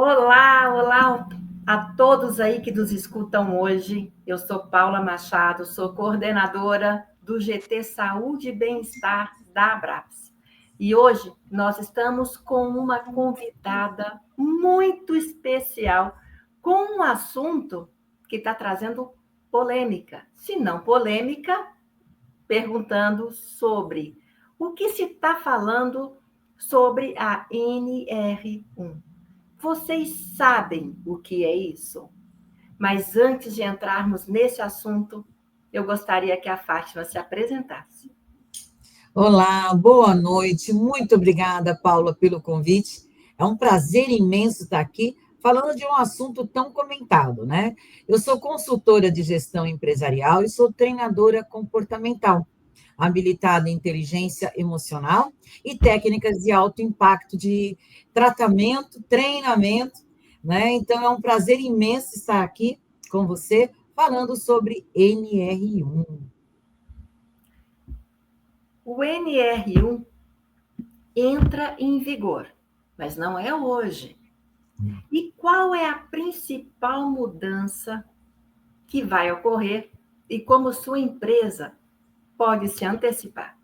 Olá, olá a todos aí que nos escutam hoje. Eu sou Paula Machado, sou coordenadora do GT Saúde e Bem-Estar da Abraps. E hoje nós estamos com uma convidada muito especial, com um assunto que está trazendo polêmica. Se não polêmica, perguntando sobre o que se está falando sobre a NR1. Vocês sabem o que é isso? Mas antes de entrarmos nesse assunto, eu gostaria que a Fátima se apresentasse. Olá, boa noite. Muito obrigada, Paula, pelo convite. É um prazer imenso estar aqui falando de um assunto tão comentado, né? Eu sou consultora de gestão empresarial e sou treinadora comportamental, habilitada em inteligência emocional e técnicas de alto impacto de tratamento, treinamento, né? Então é um prazer imenso estar aqui com você falando sobre NR1. O NR1 entra em vigor, mas não é hoje. E qual é a principal mudança que vai ocorrer e como sua empresa pode se antecipar?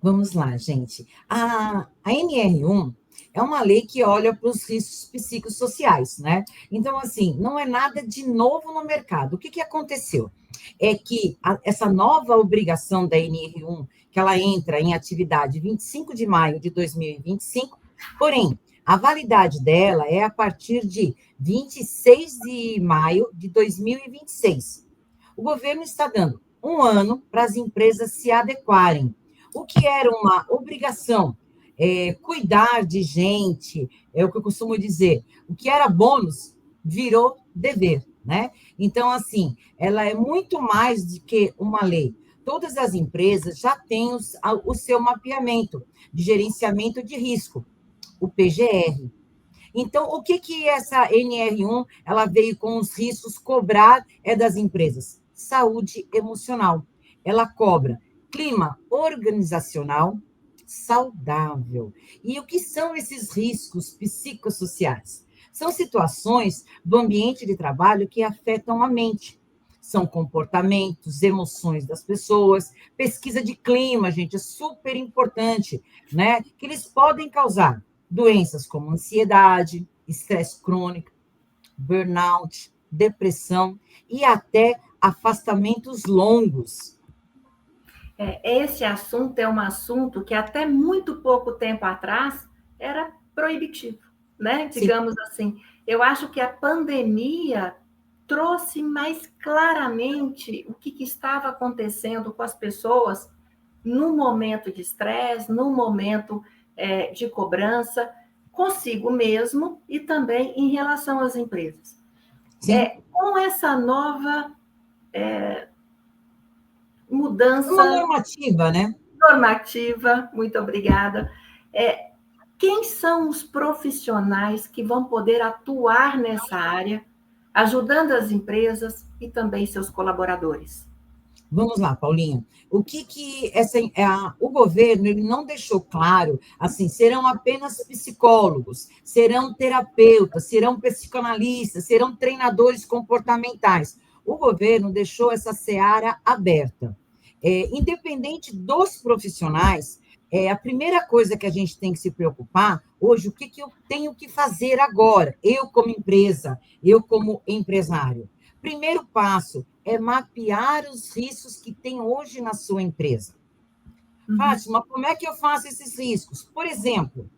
Vamos lá, gente. A NR1 é uma lei que olha para os riscos psicossociais, né? Então, assim, não é nada de novo no mercado. O que aconteceu? É que essa nova obrigação da NR1, que ela entra em atividade 25 de maio de 2025, porém, a validade dela é a partir de 26 de maio de 2026. O governo está dando um ano para as empresas se adequarem. O que era uma obrigação, cuidar de gente, é o que eu costumo dizer, o que era bônus virou dever, né? Então, assim, ela é muito mais do que uma lei. Todas as empresas já têm o seu mapeamento de gerenciamento de risco, o PGR. Então, o que essa NR1 ela veio com os riscos cobrar das empresas? Saúde emocional. Ela cobra clima organizacional saudável. E o que são esses riscos psicossociais? São situações do ambiente de trabalho que afetam a mente. São comportamentos, emoções das pessoas, pesquisa de clima, gente, é super importante, né? Que eles podem causar doenças como ansiedade, estresse crônico, burnout, depressão e até afastamentos longos. Esse assunto é um assunto que até muito pouco tempo atrás era proibitivo, né? Sim. Digamos assim. Eu acho que a pandemia trouxe mais claramente o que estava acontecendo com as pessoas no momento de estresse, no momento de cobrança, consigo mesmo e também em relação às empresas. Sim. Com essa nova Uma mudança normativa, né? normativa, muito obrigada. Quem são os profissionais que vão poder atuar nessa área, ajudando as empresas e também seus colaboradores? Vamos lá, Paulinha. O que o governo ele não deixou claro, assim, serão apenas psicólogos, serão terapeutas, serão psicanalistas, serão treinadores comportamentais. O governo deixou essa seara aberta. Independente dos profissionais, a primeira coisa que a gente tem que se preocupar hoje, o que eu tenho que fazer agora, eu como empresa, eu como empresário. Primeiro passo é mapear os riscos que tem hoje na sua empresa. Fátima, como é que eu faço esses riscos? Por exemplo,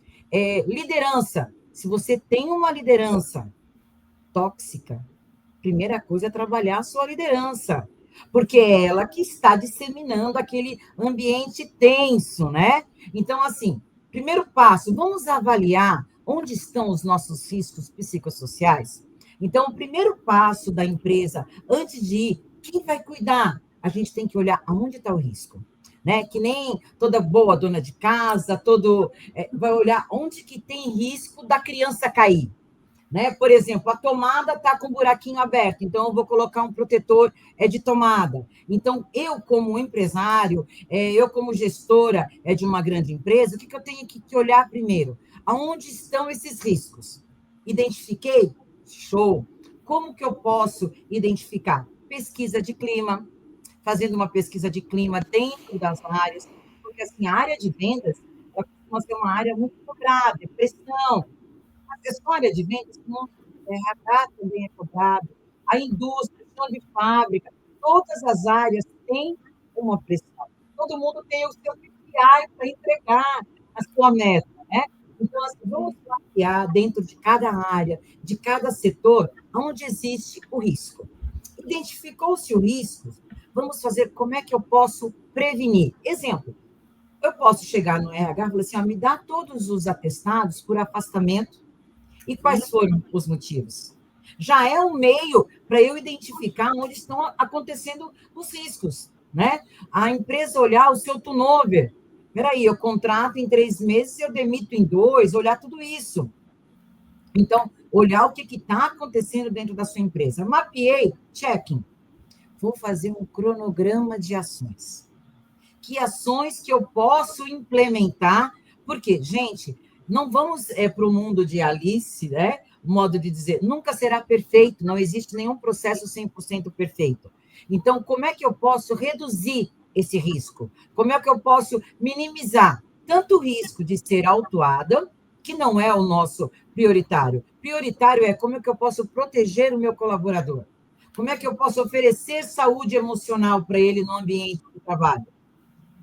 liderança. Se você tem uma liderança tóxica, primeira coisa é trabalhar a sua liderança, porque é ela que está disseminando aquele ambiente tenso, né? Então, assim, primeiro passo, vamos avaliar onde estão os nossos riscos psicossociais. Então, o primeiro passo da empresa, antes de ir, quem vai cuidar? A gente tem que olhar aonde está o risco. Né? Que nem toda boa dona de casa, vai olhar onde que tem risco da criança cair. Né? Por exemplo, a tomada está com um buraquinho aberto, então eu vou colocar um protetor de tomada. Então, eu como empresário, eu como gestora de uma grande empresa, o que eu tenho que olhar primeiro? Aonde estão esses riscos? Identifiquei? Show! Como que eu posso identificar? Pesquisa de clima, fazendo uma pesquisa de clima dentro das áreas, porque assim, a área de vendas ela costuma ser uma área muito cobrada, é pressão. Acessória de vendas, não, RH também é cobrado, a indústria, chão de fábrica, todas as áreas têm uma pressão. Todo mundo tem o seu KPI para entregar a sua meta, né? Então, assim, vamos mapear dentro de cada área, de cada setor, onde existe o risco. Identificou-se o risco, vamos fazer como é que eu posso prevenir. Exemplo, eu posso chegar no RH e falar assim, ó, me dá todos os atestados por afastamento e quais foram os motivos. Já é um meio para eu identificar onde estão acontecendo os riscos, né? A empresa olhar o seu turnover. Espera aí, eu contrato em 3 meses, eu demito em 2, olhar tudo isso. Então, olhar o que está acontecendo dentro da sua empresa. Mapeei, checking. Vou fazer um cronograma de ações. Que ações que eu posso implementar? Porque, gente, não vamos para o mundo de Alice, né? O modo de dizer, nunca será perfeito, não existe nenhum processo 100% perfeito. Então, como é que eu posso reduzir esse risco? Como é que eu posso minimizar tanto o risco de ser autuada, que não é o nosso prioritário. Prioritário é como é que eu posso proteger o meu colaborador? Como é que eu posso oferecer saúde emocional para ele no ambiente de trabalho?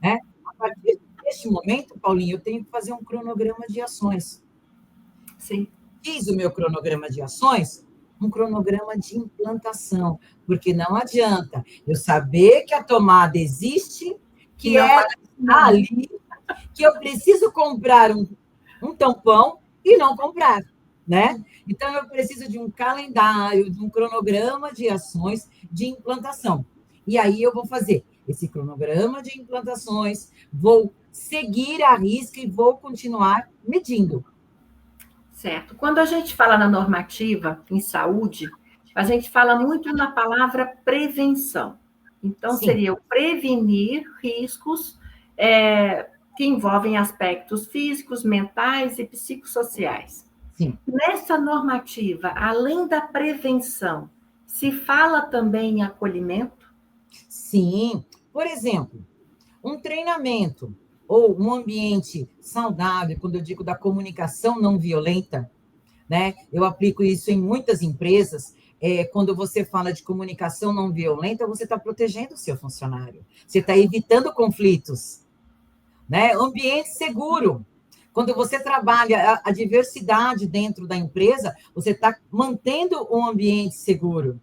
Né? A partir deste momento, Paulinho, eu tenho que fazer um cronograma de ações. Sim. Fiz o meu cronograma de ações, um cronograma de implantação, porque não adianta eu saber que a tomada existe, que ela está ali, que eu preciso comprar um tampão e não comprar, né? Então, eu preciso de um calendário, de um cronograma de ações de implantação. E aí eu vou fazer esse cronograma de implantações, vou seguir a risca e vou continuar medindo. Certo. Quando a gente fala na normativa em saúde, a gente fala muito na palavra prevenção. Então, Sim. seria o prevenir riscos que envolvem aspectos físicos, mentais e psicossociais. Sim. Nessa normativa, além da prevenção, se fala também em acolhimento? Sim. Por exemplo, um treinamento ou um ambiente saudável, quando eu digo da comunicação não violenta, né? Eu aplico isso em muitas empresas. Quando você fala de comunicação não violenta, você está protegendo o seu funcionário, você está evitando conflitos, né? Ambiente seguro. Quando você trabalha a diversidade dentro da empresa, você está mantendo um ambiente seguro,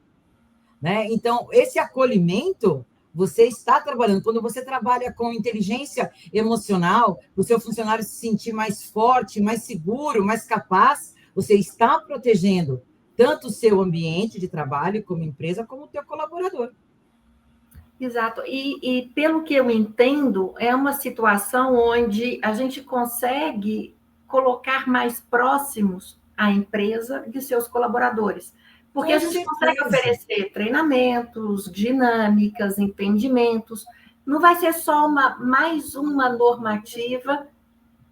né? Então, esse acolhimento, você está trabalhando. Quando você trabalha com inteligência emocional, o seu funcionário se sentir mais forte, mais seguro, mais capaz, você está protegendo tanto o seu ambiente de trabalho como empresa, como o teu colaborador. Exato. E pelo que eu entendo, é uma situação onde a gente consegue colocar mais próximos a empresa de seus colaboradores. Porque a gente consegue oferecer treinamentos, dinâmicas, entendimentos. Não vai ser só mais uma normativa.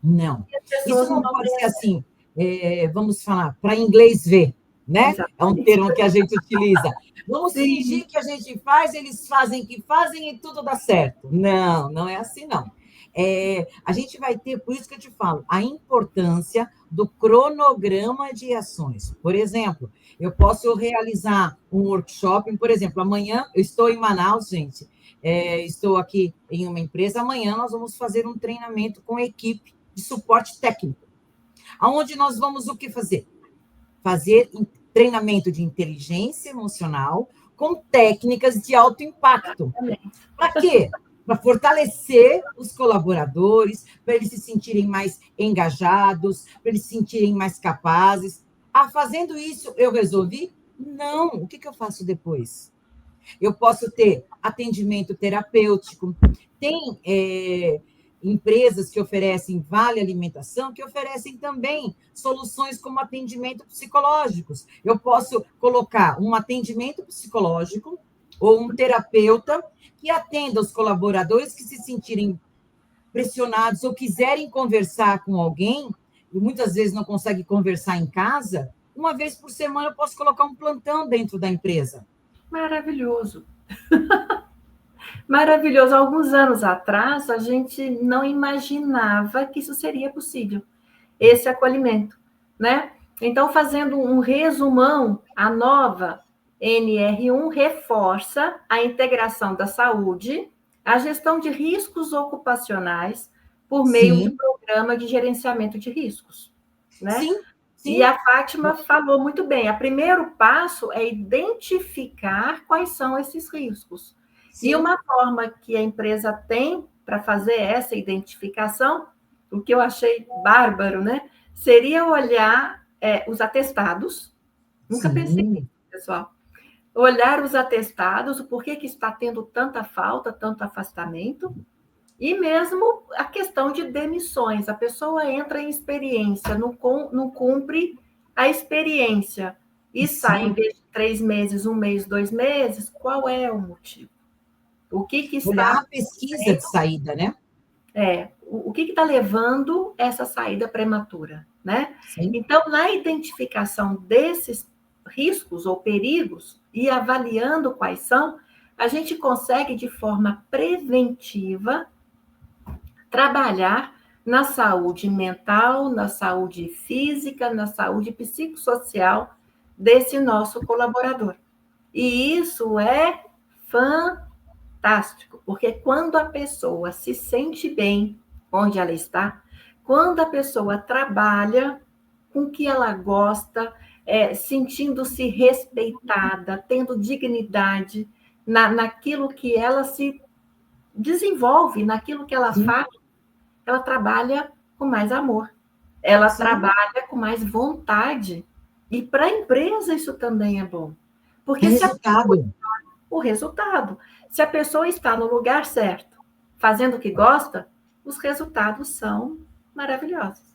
Não. Isso não pode ser assim, vamos falar, para inglês ver, né? Exatamente. É um termo que a gente utiliza. Vamos fingir que a gente faz, eles fazem que fazem e tudo dá certo. Não, não é assim, não. A gente vai ter, por isso que eu te falo, a importância do cronograma de ações. Por exemplo, eu posso realizar um workshop, por exemplo, amanhã eu estou em Manaus, gente, estou aqui em uma empresa, amanhã nós vamos fazer um treinamento com a equipe de suporte técnico, aonde nós vamos o que fazer? Fazer treinamento de inteligência emocional com técnicas de alto impacto. Para quê? Para fortalecer os colaboradores, para eles se sentirem mais engajados, para eles se sentirem mais capazes. Fazendo isso, eu resolvi? Não. O que eu faço depois? Eu posso ter atendimento terapêutico, tem empresas que oferecem vale alimentação, que oferecem também soluções como atendimento psicológicos. Eu posso colocar um atendimento psicológico ou um terapeuta que atenda os colaboradores que se sentirem pressionados ou quiserem conversar com alguém, e muitas vezes não conseguem conversar em casa, uma vez por semana eu posso colocar um plantão dentro da empresa. Maravilhoso. Maravilhoso. Alguns anos atrás, a gente não imaginava que isso seria possível, esse acolhimento, né? Então, fazendo um resumão, a nova NR1 reforça a integração da saúde, a gestão de riscos ocupacionais por meio de Sim, programa de gerenciamento de riscos, né? sim, E sim. a Fátima falou muito bem. O primeiro passo é identificar quais são esses riscos. E Sim, uma forma que a empresa tem para fazer essa identificação, o que eu achei bárbaro, né? Seria olhar os atestados. Nunca pensei nisso, sim, pessoal. Olhar os atestados, o porquê que está tendo tanta falta, tanto afastamento, e mesmo a questão de demissões. A pessoa entra em experiência, não cumpre a experiência e sai em sim. vez de 3 meses, 1 mês, 2 meses. Qual é o motivo? O que Olhar está a pesquisa de saída, né? o que está levando essa saída prematura, né? Sim, Então, na identificação desses riscos ou perigos e avaliando quais são, a gente consegue de forma preventiva trabalhar na saúde mental, na saúde física, na saúde psicossocial desse nosso colaborador. E isso é fantástico, porque quando a pessoa se sente bem onde ela está, quando a pessoa trabalha com o que ela gosta, sentindo-se respeitada, tendo dignidade naquilo que ela se desenvolve, naquilo que ela sim, faz, ela trabalha com mais amor, ela sim. trabalha com mais vontade. E para a empresa isso também é bom. Porque se a pessoa, Resultado. o resultado, se a pessoa está no lugar certo, fazendo o que gosta, os resultados são maravilhosos.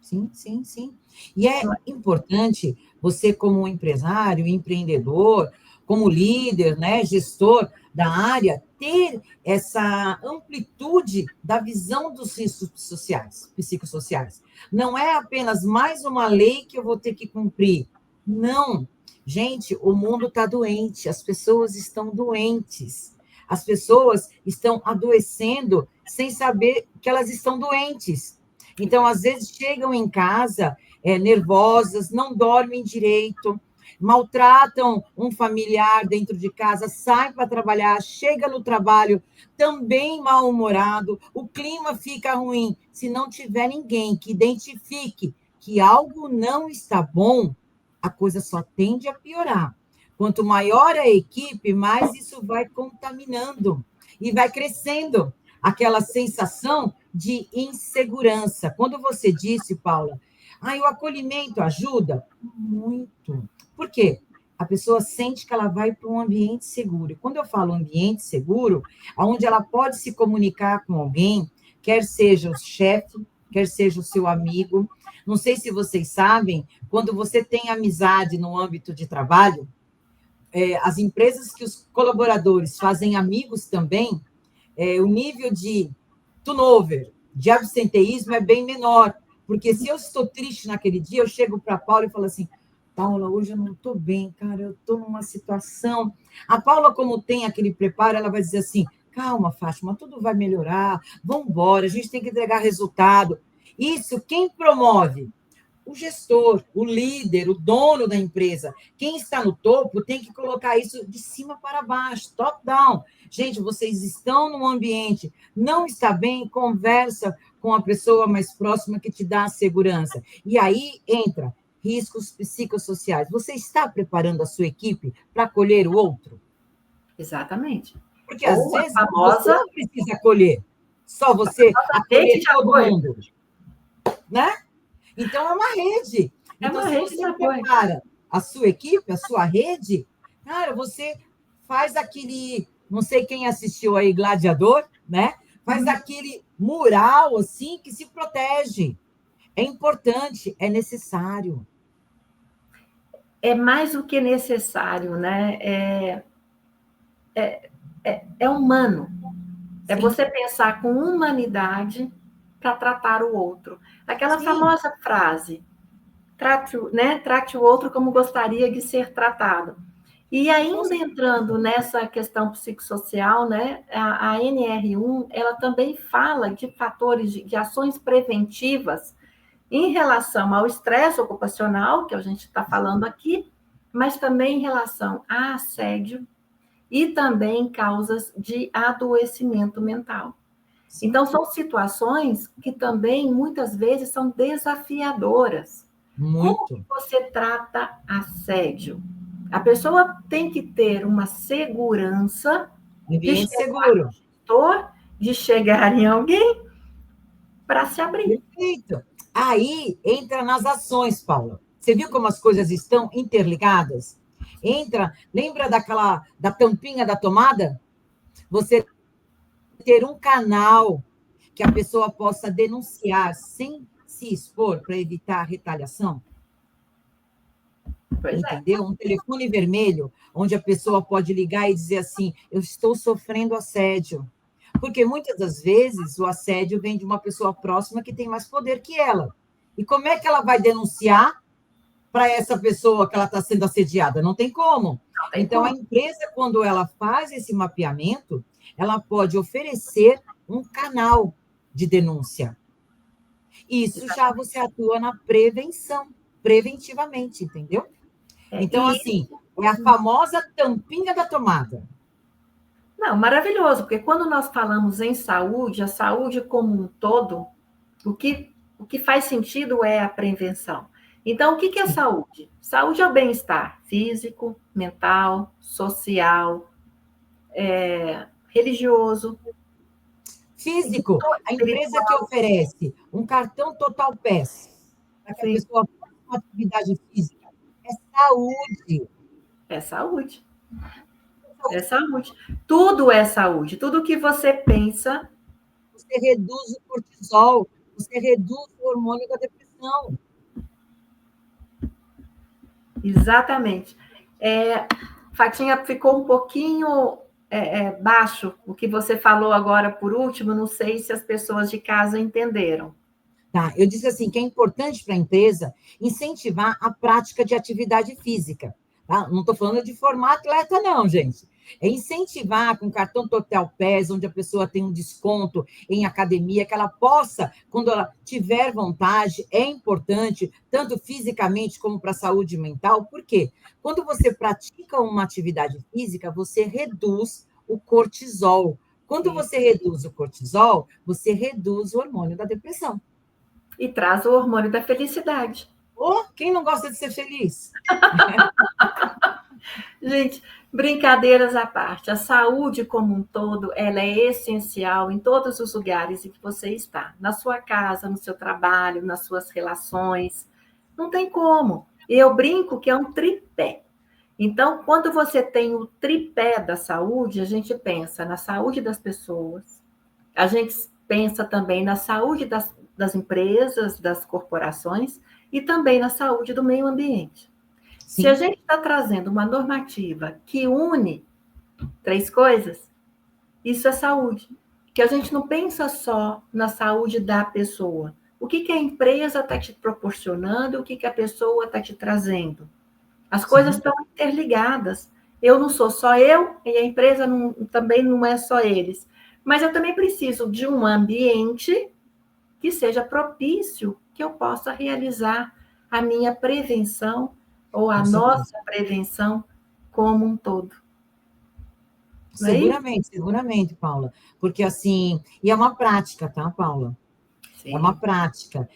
Sim, sim, sim. E é importante você, como empresário, empreendedor, como líder, né, gestor da área, ter essa amplitude da visão dos riscos sociais, psicossociais. Não é apenas mais uma lei que eu vou ter que cumprir. Não. Gente, o mundo está doente, as pessoas estão doentes. As pessoas estão adoecendo sem saber que elas estão doentes. Então, às vezes, chegam em casa nervosas, não dormem direito, maltratam um familiar dentro de casa, sai para trabalhar, chega no trabalho também mal-humorado, o clima fica ruim. Se não tiver ninguém que identifique que algo não está bom, a coisa só tende a piorar. Quanto maior a equipe, mais isso vai contaminando e vai crescendo aquela sensação de insegurança. Quando você disse, Paula, o acolhimento ajuda? Muito. Por quê? A pessoa sente que ela vai para um ambiente seguro. E quando eu falo ambiente seguro, onde ela pode se comunicar com alguém, quer seja o chefe, quer seja o seu amigo. Não sei se vocês sabem, quando você tem amizade no âmbito de trabalho, as empresas que os colaboradores fazem amigos também, o nível de turnover, de absenteísmo é bem menor. Porque se eu estou triste naquele dia, eu chego para a Paula e falo assim, Paula, hoje eu não estou bem, cara, eu estou numa situação. A Paula, como tem aquele preparo, ela vai dizer assim, calma, Fátima, tudo vai melhorar, vamos embora, a gente tem que entregar resultado. Isso, quem promove? O gestor, o líder, o dono da empresa. Quem está no topo tem que colocar isso de cima para baixo, top-down. Gente, vocês estão num ambiente, não está bem, conversa com a pessoa mais próxima que te dá a segurança. E aí entra riscos psicossociais. Você está preparando a sua equipe para acolher o outro? Exatamente. Porque às Ou a vezes você famosa não precisa acolher, só você rede acolher de todo apoio. mundo, né? Então, é uma rede. É Então, uma se rede de você apoio. prepara a sua equipe, a sua rede, cara, você faz aquele. Não sei quem assistiu aí, Gladiador, né? Faz aquele mural assim que se protege. É importante, é necessário. É mais do que necessário, né? É humano. É Sim, você pensar com humanidade para tratar o outro. Aquela sim, famosa frase: trate o outro como gostaria de ser tratado. E ainda entrando nessa questão psicossocial, né, a NR1, ela também fala de fatores de ações preventivas em relação ao estresse ocupacional, que a gente está falando aqui, mas também em relação a assédio e também causas de adoecimento mental. Então, são situações que também, muitas vezes, são desafiadoras. Como que Muito. você trata assédio? A pessoa tem que ter uma segurança de Ambiente chegar no seguro. gestor, de chegar em alguém para se abrir. Perfeito. Aí entra nas ações, Paula. Você viu como as coisas estão interligadas? Lembra da tampinha da tomada? Você ter um canal que a pessoa possa denunciar sem se expor para evitar retaliação, Pois é. entendeu? Um telefone vermelho, onde a pessoa pode ligar e dizer assim: eu estou sofrendo assédio. Porque muitas das vezes o assédio vem de uma pessoa próxima que tem mais poder que ela. E como é que ela vai denunciar para essa pessoa que ela está sendo assediada? Não tem como. Não tem Então, a como. empresa, quando ela faz esse mapeamento, ela pode oferecer um canal de denúncia. Isso já você atua na prevenção, preventivamente, entendeu? Então, E assim, é a famosa tampinha da tomada. não, maravilhoso, porque quando nós falamos em saúde, a saúde como um todo, o que faz sentido é a prevenção. Então, o que é Sim. saúde? Saúde é o bem-estar físico, mental, social, religioso, Físico, a empresa que espiritual. oferece um cartão Total Pass para que a Sim, pessoa faça uma atividade física é saúde. é saúde. É saúde. Tudo é saúde. Tudo que você pensa, Você reduz o cortisol, você reduz o hormônio da depressão. exatamente. Fatinha, ficou um pouquinho baixo o que você falou agora por último. Não sei se as pessoas de casa entenderam. Tá? Eu disse assim que é importante para a empresa incentivar a prática de atividade física. Tá? Não estou falando de formar atleta, não, gente. É incentivar com cartão Total Pass, onde a pessoa tem um desconto em academia, que ela possa, quando ela tiver vontade, é importante, tanto fisicamente como para a saúde mental. Por quê? Quando você pratica uma atividade física, você reduz o cortisol. Quando Sim. você reduz o cortisol, você reduz o hormônio da depressão. E traz o hormônio da felicidade. Oh, quem não gosta de ser feliz? Gente, brincadeiras à parte, a saúde como um todo, ela é essencial em todos os lugares em que você está, na sua casa, no seu trabalho, nas suas relações. Não tem como. Eu brinco que é um tripé. Então, quando você tem o tripé da saúde, a gente pensa na saúde das pessoas, a gente pensa também na saúde das empresas, das corporações e também na saúde do meio ambiente. Se a Sim, gente está trazendo uma normativa que une três coisas, isso é saúde. Que a gente não pensa só na saúde da pessoa. O que a empresa está te proporcionando, o que a pessoa está te trazendo. As coisas sim, estão interligadas. Eu não sou só eu, e a empresa também não é só eles. Mas eu também preciso de um ambiente que seja propício que eu possa realizar a minha prevenção ou a com certeza. nossa prevenção como um todo. Não é isso? Seguramente, seguramente, Paula. Porque assim, e é uma prática, tá, Paula? É uma Sim, prática.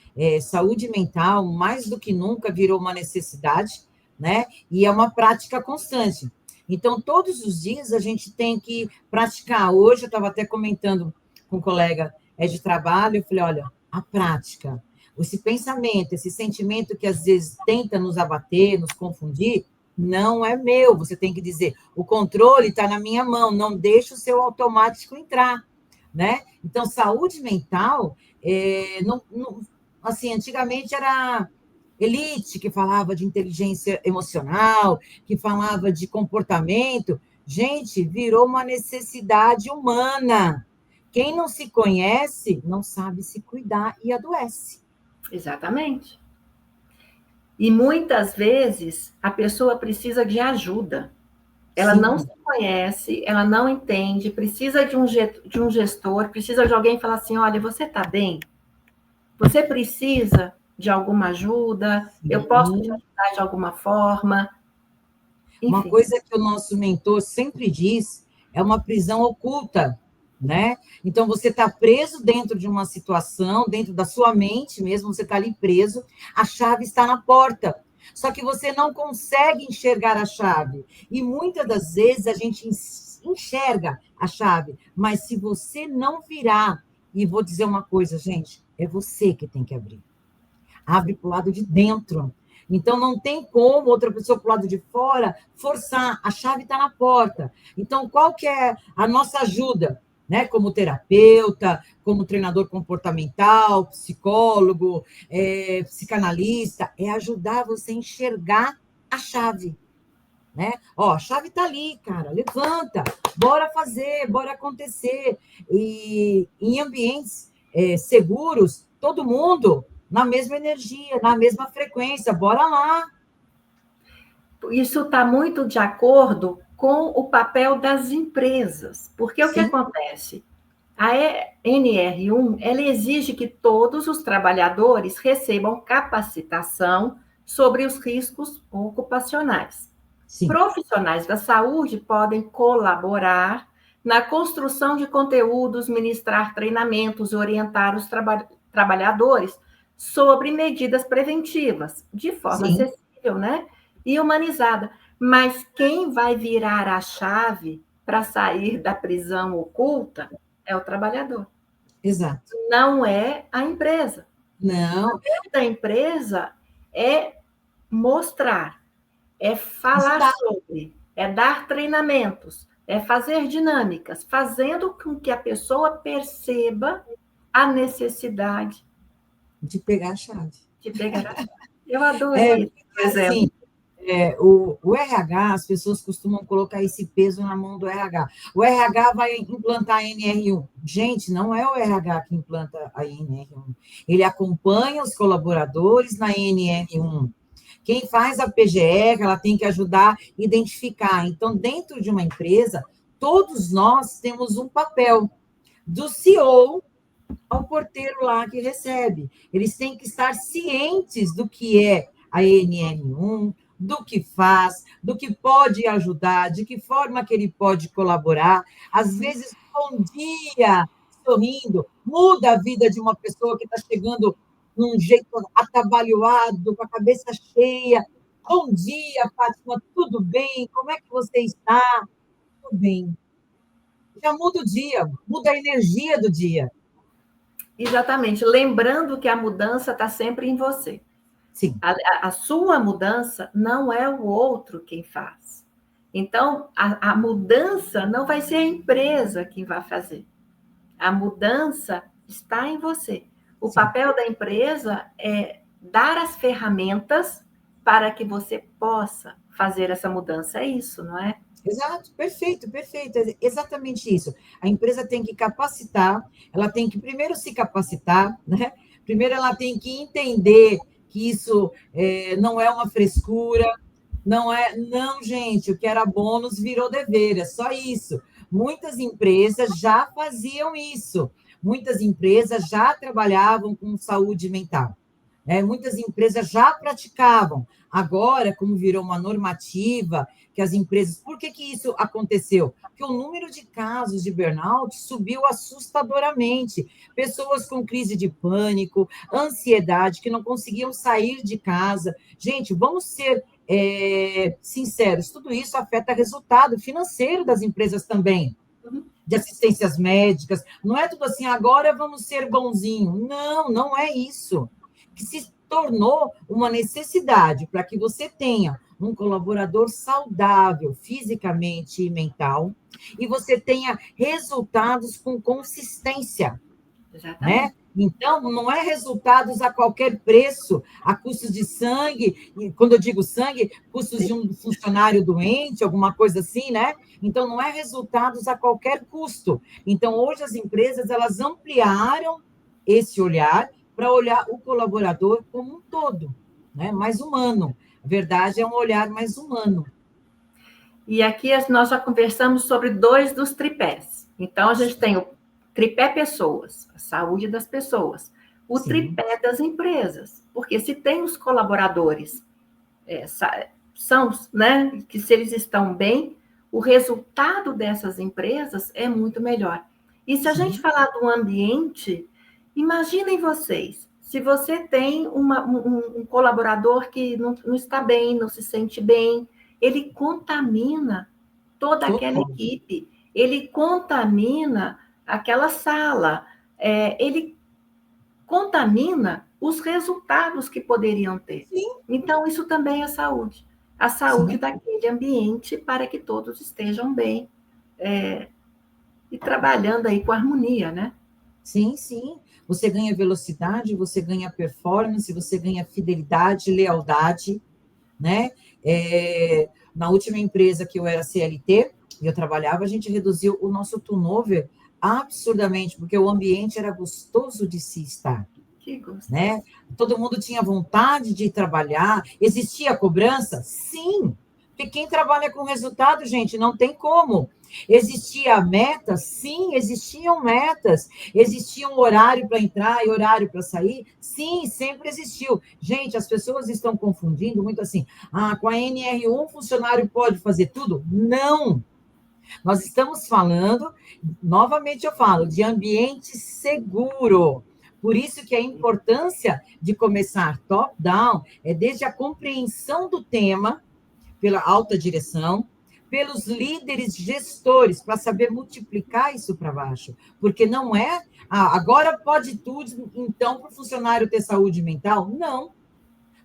Saúde mental, mais do que nunca, virou uma necessidade, né? E é uma prática constante. Então, todos os dias a gente tem que praticar. Hoje eu estava até comentando com um colega de trabalho, eu falei, olha, a prática, esse pensamento, esse sentimento que às vezes tenta nos abater, nos confundir, não é meu. Você tem que dizer, o controle está na minha mão, não deixa o seu automático entrar, né? Então, saúde mental assim, antigamente era elite que falava de inteligência emocional, que falava de comportamento. Gente, virou uma necessidade humana. Quem não se conhece não sabe se cuidar e adoece. exatamente. E muitas vezes a pessoa precisa de ajuda. Ela não Sim, se conhece, ela não entende, precisa de um gestor, precisa de alguém falar assim: olha, você está bem? Você precisa de alguma ajuda? Eu posso te sim. ajudar de alguma forma? Uma Enfim, coisa que o nosso mentor sempre diz é uma prisão oculta, né? Então, você está preso dentro de uma situação, dentro da sua mente mesmo, você está ali preso, a chave está na porta. Só que você não consegue enxergar a chave. E muitas das vezes a gente enxerga a chave, mas se você não virar, e vou dizer uma coisa, gente, é você que tem que abrir. Abre para o lado de dentro. Então, não tem como outra pessoa para o lado de fora forçar. A chave está na porta. Então, qual que é a nossa ajuda? Né? Como terapeuta, como treinador comportamental, psicólogo, psicanalista, é ajudar você a enxergar a chave. Né? Ó, a chave está ali, cara, levanta, bora fazer, bora acontecer. E em ambientes seguros, todo mundo na mesma energia, na mesma frequência, bora lá. isso está muito de acordo com o papel das empresas, porque o que Sim, acontece? A NR1, ela exige que todos os trabalhadores recebam capacitação sobre os riscos ocupacionais. sim, Profissionais da saúde podem colaborar na construção de conteúdos, ministrar treinamentos, orientar os trabalhadores sobre medidas preventivas, de forma sim, acessível, né? E humanizada. Mas quem vai virar a chave para sair da prisão oculta é o trabalhador, exato. não é a empresa. O Não, papel da empresa é mostrar, é falar ajudar sobre, é dar treinamentos, é fazer dinâmicas, fazendo com que a pessoa perceba a necessidade de pegar a chave. de pegar a chave. Eu É, adorei porque, o exemplo. assim, o RH, as pessoas costumam colocar esse peso na mão do RH. O RH vai implantar a NR1. Gente, não é o RH que implanta a NR1. Ele acompanha os colaboradores na NR1. Quem faz a PGE, ela tem que ajudar a identificar. Então, dentro de uma empresa, todos nós temos um papel, do CEO ao porteiro lá que recebe. Eles têm que estar cientes do que é a NR1, do que faz, do que pode ajudar, de que forma que ele pode colaborar. Às vezes, bom dia, sorrindo, muda a vida de uma pessoa que está chegando num jeito atabalhoado, com a cabeça cheia. Bom dia, Fátima, tudo bem? Como é que você está? Tudo bem. Já muda o dia, muda a energia do dia. Exatamente, lembrando que a mudança está sempre em você. Sim, A sua mudança não é o outro quem faz. Então, a mudança não vai ser a empresa quem vai fazer. A mudança está em você. O sim. papel da empresa é dar as ferramentas para que você possa fazer essa mudança. É isso, não é? Exato, perfeito, perfeito. É exatamente isso. A empresa tem que capacitar, ela tem que primeiro se capacitar, né? Primeiro ela tem que entender que isso não é uma frescura, não é, não, gente, o que era bônus virou dever, é só isso. Muitas empresas já faziam isso, muitas empresas já trabalhavam com saúde mental. Muitas empresas já praticavam. Agora, como virou uma normativa, que as empresas. Por que, que isso aconteceu? Porque o número de casos de burnout subiu assustadoramente. Pessoas com crise de pânico, ansiedade, que não conseguiam sair de casa. Gente, vamos ser sinceros, tudo isso afeta o resultado financeiro das empresas também, de assistências médicas. Não é tudo assim, agora vamos ser bonzinho. Não, não é isso. Que se tornou uma necessidade para que você tenha um colaborador saudável fisicamente e mental e você tenha resultados com consistência, né? Exatamente. Então, não é resultados a qualquer preço, a custos de sangue, e quando eu digo sangue, custos de um funcionário doente, alguma coisa assim, né? Então, não é resultados a qualquer custo. Então, hoje as empresas, elas ampliaram esse olhar para olhar o colaborador como um todo. né? Mais humano. A verdade é um olhar mais humano. E aqui nós já conversamos sobre 2 dos tripés. Então, a gente tem o tripé pessoas, a saúde das pessoas, o Sim. tripé das empresas, porque se tem os colaboradores, são, né, que se eles estão bem, o resultado dessas empresas é muito melhor. E se a gente falar do ambiente, imaginem vocês, se você tem um colaborador que não está bem, não se sente bem, ele contamina toda aquela Total. equipe, ele contamina aquela sala, ele contamina os resultados que poderiam ter. Sim, Então, isso também é saúde. A saúde sim. daquele ambiente para que todos estejam bem e trabalhando aí com harmonia, né? Sim, sim. Você ganha velocidade, você ganha performance, você ganha fidelidade, lealdade, né? Na última empresa que eu era CLT, e eu trabalhava, a gente reduziu o nosso turnover absurdamente, porque o ambiente era gostoso de se estar, Que gostoso. né? Todo mundo tinha vontade de trabalhar. Existia cobrança? Sim. Porque quem trabalha com resultado, gente, não tem como. Existia meta? Sim, existiam metas. Existia um horário para entrar e horário para sair? Sim, sempre existiu. Gente, as pessoas estão confundindo muito assim. Ah, com a NR1 o funcionário pode fazer tudo? Não. Nós estamos falando, novamente eu falo, de ambiente seguro. Por isso que a importância de começar top-down é desde a compreensão do tema pela alta direção, pelos líderes gestores, para saber multiplicar isso para baixo. Porque não é, agora pode tudo, então, para o funcionário ter saúde mental? Não.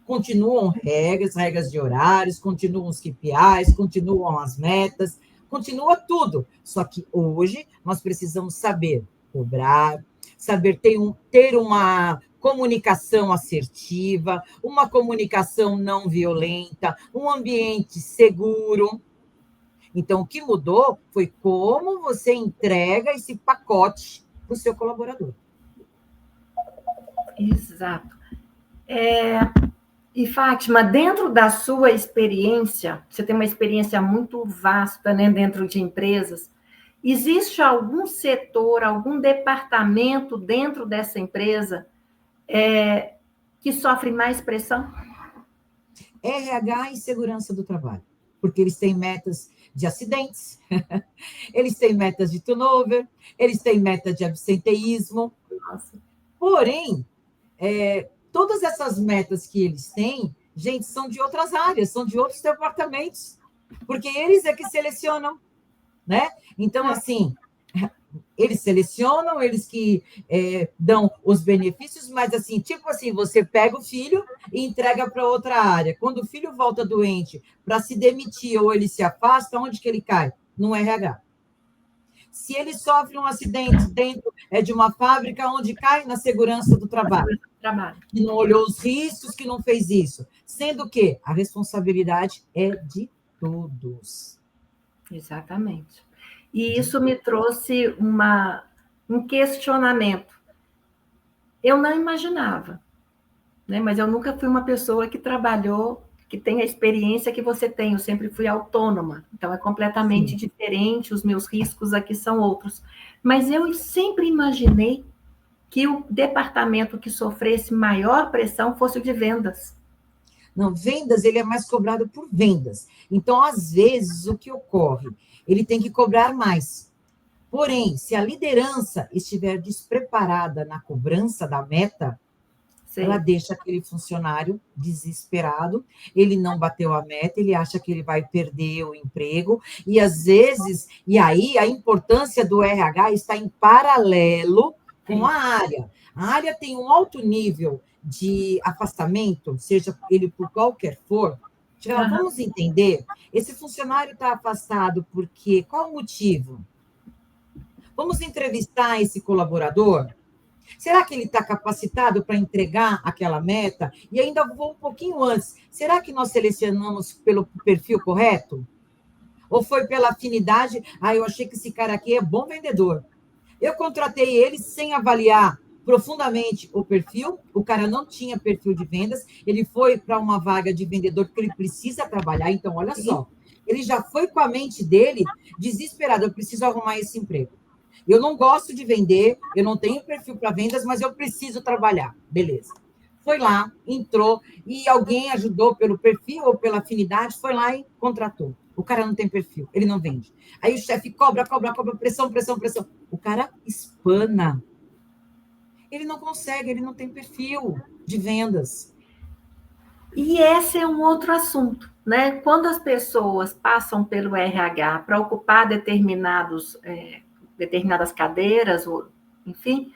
Continuam regras de horários, continuam os KPIs, continuam as metas, continua tudo. Só que hoje nós precisamos saber cobrar, saber ter uma comunicação assertiva, uma comunicação não violenta, um ambiente seguro. Então, o que mudou foi como você entrega esse pacote para o seu colaborador. Exato. E, Fátima, dentro da sua experiência, você tem uma experiência muito vasta, né, dentro de empresas, existe algum setor, algum departamento dentro dessa empresa que sofre mais pressão? RH e segurança do trabalho, porque eles têm metas de acidentes, eles têm metas de turnover, eles têm meta de absenteísmo. Nossa. Porém, todas essas metas que eles têm, gente, são de outras áreas, são de outros departamentos, porque eles é que selecionam, né? Então, assim, eles selecionam, eles que dão os benefícios, mas assim, tipo assim, você pega o filho e entrega para outra área. Quando o filho volta doente para se demitir ou ele se afasta, onde que ele cai? No RH. Se ele sofre um acidente dentro de uma fábrica, onde cai? Na segurança do trabalho. Que não olhou os riscos, que não fez isso. Sendo que a responsabilidade é de todos. Exatamente. E isso me trouxe um questionamento. Eu não imaginava, né? Mas eu nunca fui uma pessoa que trabalhou, que tem a experiência que você tem. Eu sempre fui autônoma, então é completamente Sim. diferente, os meus riscos aqui são outros. Mas eu sempre imaginei que o departamento que sofresse maior pressão fosse o de vendas. Não, vendas, ele é mais cobrado por vendas. Então, às vezes, o que ocorre? Ele tem que cobrar mais. Porém, se a liderança estiver despreparada na cobrança da meta, ela deixa aquele funcionário desesperado, ele não bateu a meta, ele acha que ele vai perder o emprego, e às vezes, e aí a importância do RH está em paralelo com a área. A área tem um alto nível de afastamento, seja ele por qualquer for. Vamos entender, esse funcionário está afastado porque qual o motivo? Vamos entrevistar esse colaborador? Será que ele está capacitado para entregar aquela meta? E ainda vou um pouquinho antes. Será que nós selecionamos pelo perfil correto? Ou foi pela afinidade? Ah, eu achei que esse cara aqui é bom vendedor. Eu contratei ele sem avaliar profundamente o perfil, o cara não tinha perfil de vendas, ele foi para uma vaga de vendedor porque ele precisa trabalhar, então olha só, ele já foi com a mente dele desesperado, eu preciso arrumar esse emprego. Eu não gosto de vender, eu não tenho perfil para vendas, mas eu preciso trabalhar. Beleza. Foi lá, entrou, e alguém ajudou pelo perfil ou pela afinidade, foi lá e contratou. O cara não tem perfil, ele não vende. Aí o chefe cobra, pressão, pressão, pressão. O cara espana. Ele não consegue, ele não tem perfil de vendas. E esse é um outro assunto, né? Quando as pessoas passam pelo RH para ocupar determinadas cadeiras, ou, enfim,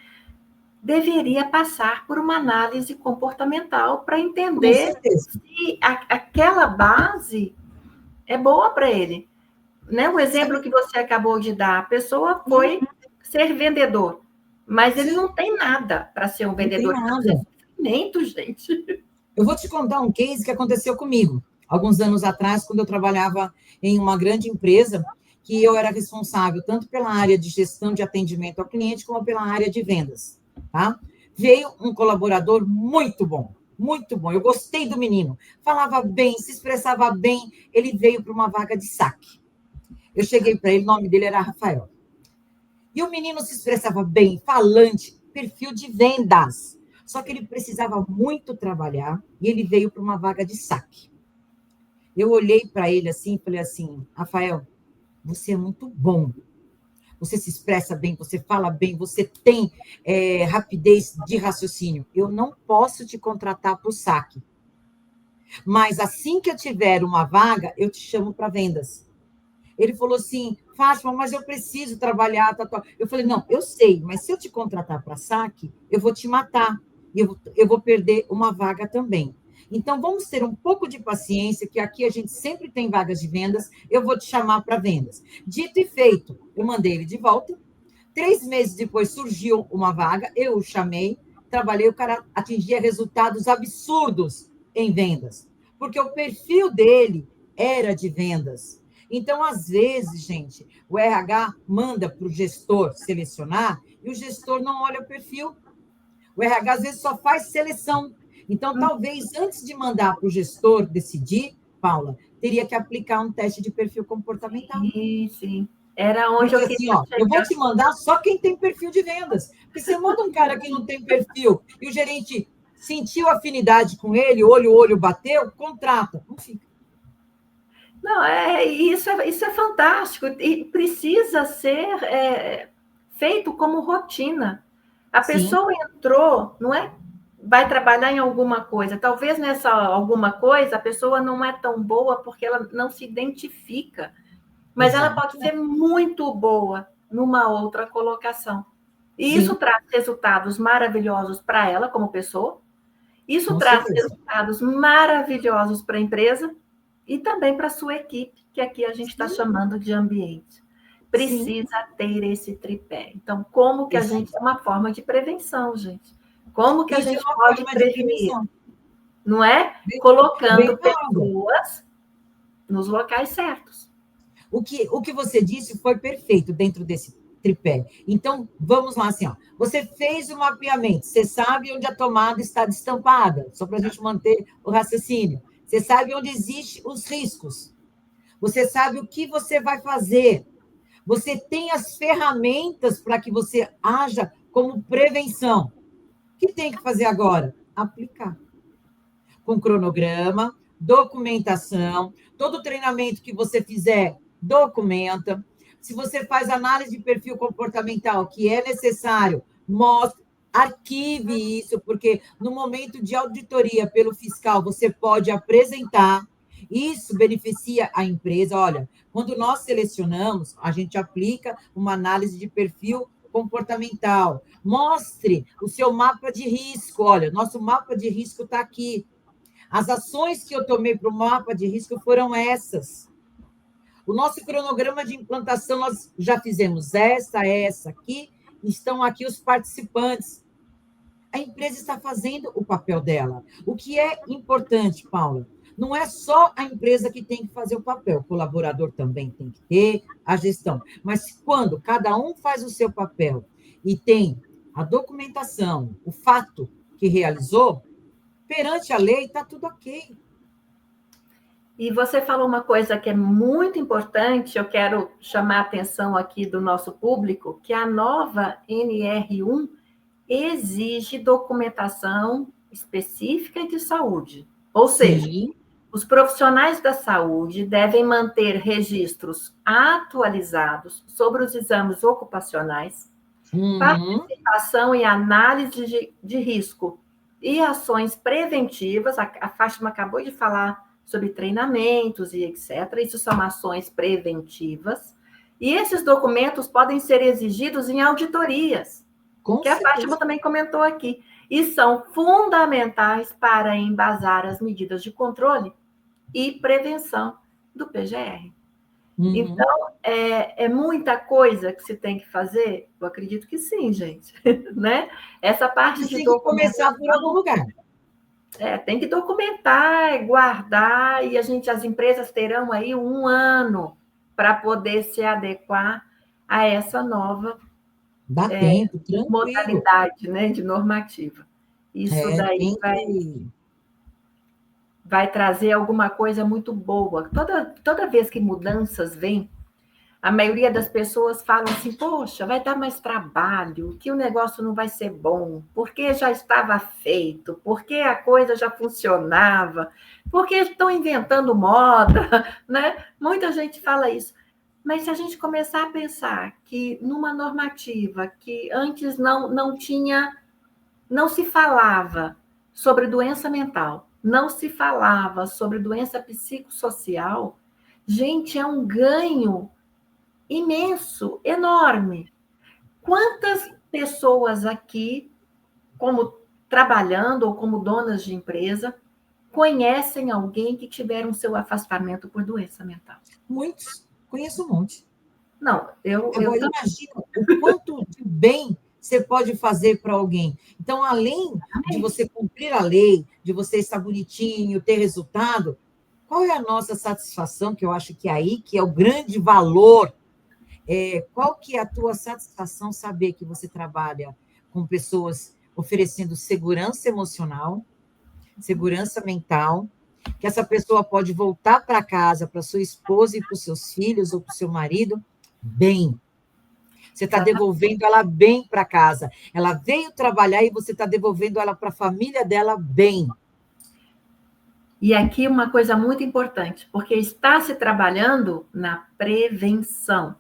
deveria passar por uma análise comportamental para entender se aquela base é boa para ele. Né? O exemplo que você acabou de dar, a pessoa foi ser vendedor, mas ele não tem nada para ser um vendedor. Não tem nada. Gente. Eu vou te contar um case que aconteceu comigo, alguns anos atrás, quando eu trabalhava em uma grande empresa, que eu era responsável tanto pela área de gestão de atendimento ao cliente, como pela área de vendas. Tá? Veio um colaborador muito bom, muito bom. Eu gostei do menino. Falava bem, se expressava bem. Ele veio para uma vaga de saque. Eu cheguei para ele, o nome dele era Rafael. E o menino se expressava bem, falante, perfil de vendas. Só que ele precisava muito trabalhar e ele veio para uma vaga de saque. Eu olhei para ele assim e falei assim, Rafael, você é muito bom. Você se expressa bem, você fala bem, você tem rapidez de raciocínio. Eu não posso te contratar para o saque. Mas assim que eu tiver uma vaga, eu te chamo para vendas. Ele falou assim, Fátima, mas eu preciso trabalhar. Eu falei, não, eu sei, mas se eu te contratar para saque, eu vou te matar. E eu vou perder uma vaga também. Então, vamos ter um pouco de paciência, que aqui a gente sempre tem vagas de vendas, eu vou te chamar para vendas. Dito e feito, eu mandei ele de volta. 3 meses depois surgiu uma vaga, eu o chamei, trabalhei, o cara atingia resultados absurdos em vendas, porque o perfil dele era de vendas. Então, às vezes, gente, o RH manda para o gestor selecionar e o gestor não olha o perfil. O RH, às vezes, só faz seleção. Então, talvez, antes de mandar para o gestor decidir, Paula, teria que aplicar um teste de perfil comportamental. Sim. Era onde porque, eu queria assim, eu vou te mandar só quem tem perfil de vendas. Porque você manda um cara que não tem perfil e o gerente sentiu afinidade com ele, olho, bateu, contrata. Não fica. Não, isso é fantástico e precisa ser feito como rotina. A pessoa entrou, não é? Vai trabalhar em alguma coisa. Talvez nessa alguma coisa a pessoa não é tão boa porque ela não se identifica, mas ela pode ser muito boa numa outra colocação. E isso traz resultados maravilhosos para ela como pessoa. Isso traz resultados maravilhosos para a empresa e também para a sua equipe, que aqui a gente está chamando de ambiente. Precisa ter esse tripé. Então, como que a gente... É uma forma de prevenção, gente. Como que a gente pode prevenir? Não é? Colocando pessoas nos locais certos. O que você disse foi perfeito dentro desse tripé. Então, vamos lá assim, ó. Você fez o mapeamento, você sabe onde a tomada está destampada, só para a gente manter o raciocínio. Você sabe onde existem os riscos. Você sabe o que você vai fazer. Você tem as ferramentas para que você haja como prevenção. O que tem que fazer agora? Aplicar. Com cronograma, documentação, todo treinamento que você fizer, documenta. Se você faz análise de perfil comportamental, que é necessário, mostre, arquive isso, porque no momento de auditoria pelo fiscal, você pode apresentar. Isso beneficia a empresa. Olha, quando nós selecionamos, a gente aplica uma análise de perfil comportamental. Mostre o seu mapa de risco. Olha, nosso mapa de risco está aqui. As ações que eu tomei para o mapa de risco foram essas. O nosso cronograma de implantação, nós já fizemos essa aqui, estão aqui os participantes. A empresa está fazendo o papel dela. O que é importante, Paula, não é só a empresa que tem que fazer o papel, o colaborador também tem que ter a gestão. Mas quando cada um faz o seu papel e tem a documentação, o fato que realizou, perante a lei está tudo ok. E você falou uma coisa que é muito importante, eu quero chamar a atenção aqui do nosso público, que a nova NR1 exige documentação específica de saúde. Ou seja, Sim. os profissionais da saúde devem manter registros atualizados sobre os exames ocupacionais, participação e análise de risco e ações preventivas. A Fátima acabou de falar sobre treinamentos e etc. Isso são ações preventivas. E esses documentos podem ser exigidos em auditorias, que a Fátima também comentou aqui, e são fundamentais para embasar as medidas de controle e prevenção do PGR. Então, é muita coisa que se tem que fazer? Eu acredito que sim, gente. Né? Essa parte de começar por algum lugar. Tem que documentar, guardar, e as empresas terão aí 1 ano para poder se adequar a essa nova tempo, modalidade, né, de normativa. Isso daí vai trazer alguma coisa muito boa. Toda vez que mudanças vêm, a maioria das pessoas falam assim, poxa, vai dar mais trabalho, que o negócio não vai ser bom, porque já estava feito, porque a coisa já funcionava, porque estão inventando moda, né? Muita gente fala isso. Mas se a gente começar a pensar que numa normativa que antes não tinha, não se falava sobre doença mental, não se falava sobre doença psicossocial, gente, é um ganho imenso, enorme. Quantas pessoas aqui, como trabalhando ou como donas de empresa, conhecem alguém que tiveram seu afastamento por doença mental? Muitos. Conheço um monte. Não, Agora, imagina o quanto de bem você pode fazer para alguém. Então, além de você cumprir a lei, de você estar bonitinho, ter resultado, qual é a nossa satisfação, que eu acho que é aí que é o grande valor. Qual que é a tua satisfação saber que você trabalha com pessoas oferecendo segurança emocional, segurança mental, que essa pessoa pode voltar para casa, para sua esposa e para os seus filhos ou para o seu marido, bem. Você está devolvendo ela bem para casa. Ela veio trabalhar e você está devolvendo ela para a família dela bem. E aqui uma coisa muito importante, porque está se trabalhando na prevenção.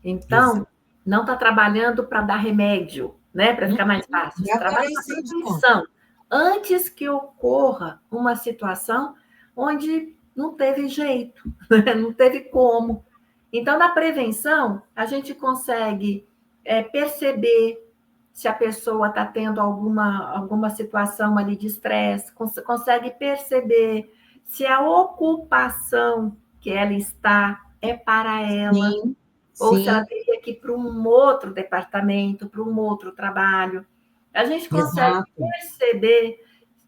Então, não está trabalhando para dar remédio, né? Para ficar mais fácil. Você trabalha na prevenção. Antes que ocorra uma situação onde não teve jeito, não teve como. Então, na prevenção, a gente consegue perceber se a pessoa está tendo alguma situação ali de estresse, consegue perceber se a ocupação que ela está é para ela, ou se ela teria que ir para um outro departamento, para um outro trabalho. A gente consegue perceber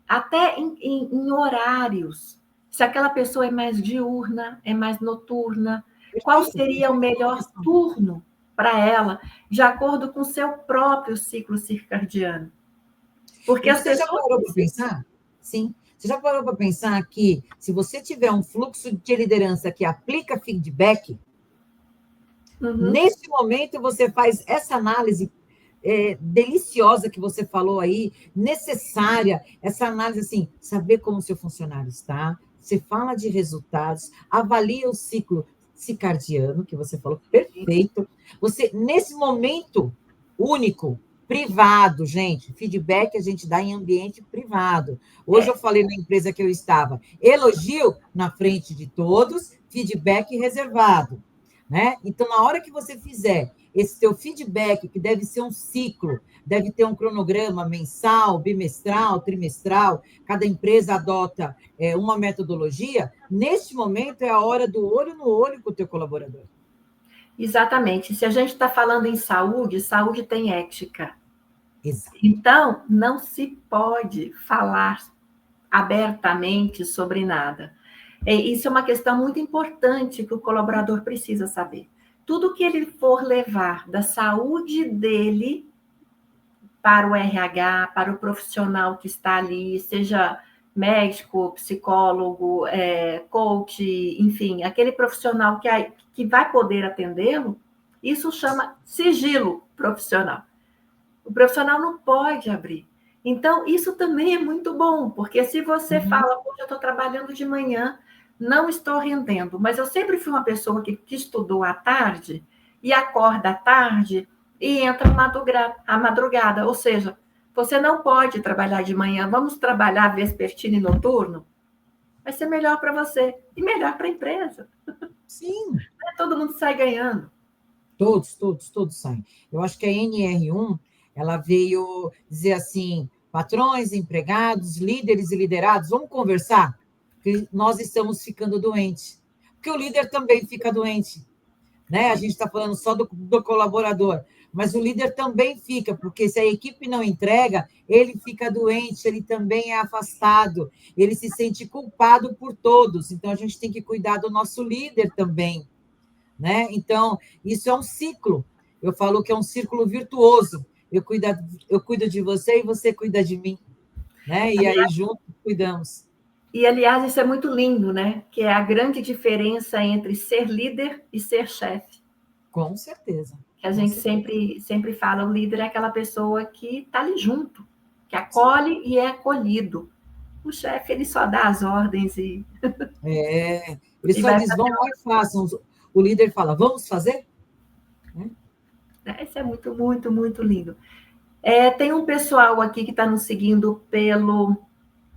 até em horários, se aquela pessoa é mais diurna, é mais noturna, qual seria o melhor turno para ela, de acordo com o seu próprio ciclo circadiano. Porque as pessoas... Já parou para pensar? Sim. Você já parou para pensar que, se você tiver um fluxo de liderança que aplica feedback, nesse momento você faz essa análise deliciosa que você falou aí, necessária, essa análise assim, saber como o seu funcionário está, você fala de resultados, avalia o ciclo circadiano, que você falou, perfeito. Você, nesse momento único, privado, gente, feedback a gente dá em ambiente privado. Hoje eu falei na empresa que eu estava, elogio na frente de todos, feedback reservado, né? Então, na hora que você fizer esse teu feedback, que deve ser um ciclo, deve ter um cronograma mensal, bimestral, trimestral, cada empresa adota uma metodologia, neste momento é a hora do olho no olho com o teu colaborador. Exatamente. Se a gente está falando em saúde, saúde tem ética. Exato. Então, não se pode falar abertamente sobre nada. Isso é uma questão muito importante que o colaborador precisa saber. Tudo que ele for levar da saúde dele, para o RH, para o profissional que está ali, seja médico, psicólogo, coach, enfim, aquele profissional que vai poder atendê-lo, isso chama sigilo profissional. O profissional não pode abrir. Então, isso também é muito bom, porque se você fala, poxa, eu estou trabalhando de manhã, não estou rendendo, mas eu sempre fui uma pessoa que estudou à tarde e acorda à tarde e entra à madrugada, ou seja, você não pode trabalhar de manhã, vamos trabalhar vespertino e noturno? Vai ser melhor para você e melhor para a empresa. Sim. Todo mundo sai ganhando. Todos saem. Eu acho que a NR1, ela veio dizer assim, patrões, empregados, líderes e liderados, vamos conversar? Porque nós estamos ficando doentes. Porque o líder também fica doente, né? A gente está falando só do colaborador, mas o líder também fica, porque se a equipe não entrega, ele fica doente, ele também é afastado, ele se sente culpado por todos. Então, a gente tem que cuidar do nosso líder também, né? Então, isso é um ciclo. Eu falo que é um círculo virtuoso. Eu cuido de você e você cuida de mim, né? E aí juntos cuidamos. E, aliás, isso é muito lindo, né? Que é a grande diferença entre ser líder e ser chefe. Com certeza. Que a gente sempre fala, o líder é aquela pessoa que está ali junto, que acolhe e é acolhido. O chefe, ele só dá as ordens e... Ele só diz, vão lá e façam. O líder fala, vamos fazer? Isso é muito, muito, muito lindo. Tem um pessoal aqui que está nos seguindo pelo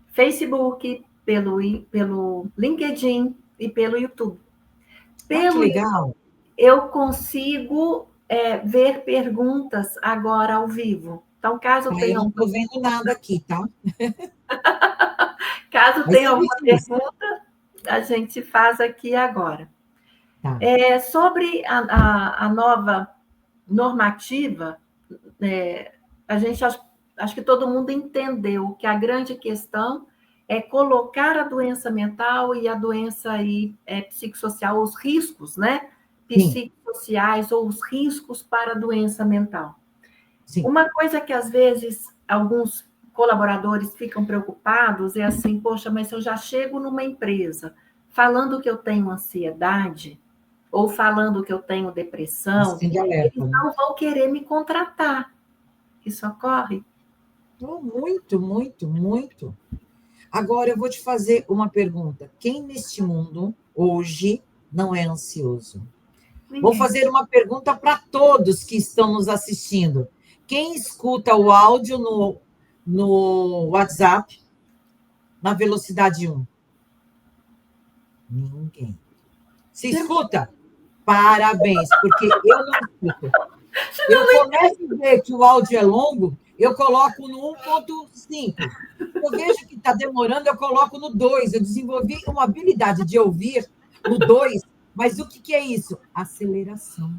Facebook, pelo LinkedIn e pelo YouTube. Que legal! YouTube, eu consigo ver perguntas agora ao vivo. Então, caso tenha... Eu não estou vendo nada aqui, tá? Caso tenha alguma pergunta, a gente faz aqui agora. Tá. Sobre a nova normativa, a gente acho que todo mundo entendeu que a grande questão é colocar a doença mental e a doença psicossocial, os riscos, né? Psicossociais ou os riscos para a doença mental. Sim. Uma coisa que, às vezes, alguns colaboradores ficam preocupados é assim, poxa, mas se eu já chego numa empresa falando que eu tenho ansiedade ou falando que eu tenho depressão, eles não vão querer me contratar. Isso ocorre? Muito, muito, muito. Agora, eu vou te fazer uma pergunta. Quem neste mundo, hoje, não é ansioso? Ninguém. Vou fazer uma pergunta para todos que estão nos assistindo. Quem escuta o áudio no WhatsApp na velocidade 1? Ninguém. Se escuta? Parabéns, porque eu não escuto. Eu começo a ver que o áudio é longo, eu coloco no 1.5. Eu vejo que está demorando, eu coloco no 2. Eu desenvolvi uma habilidade de ouvir no 2, mas o que é isso? Aceleração.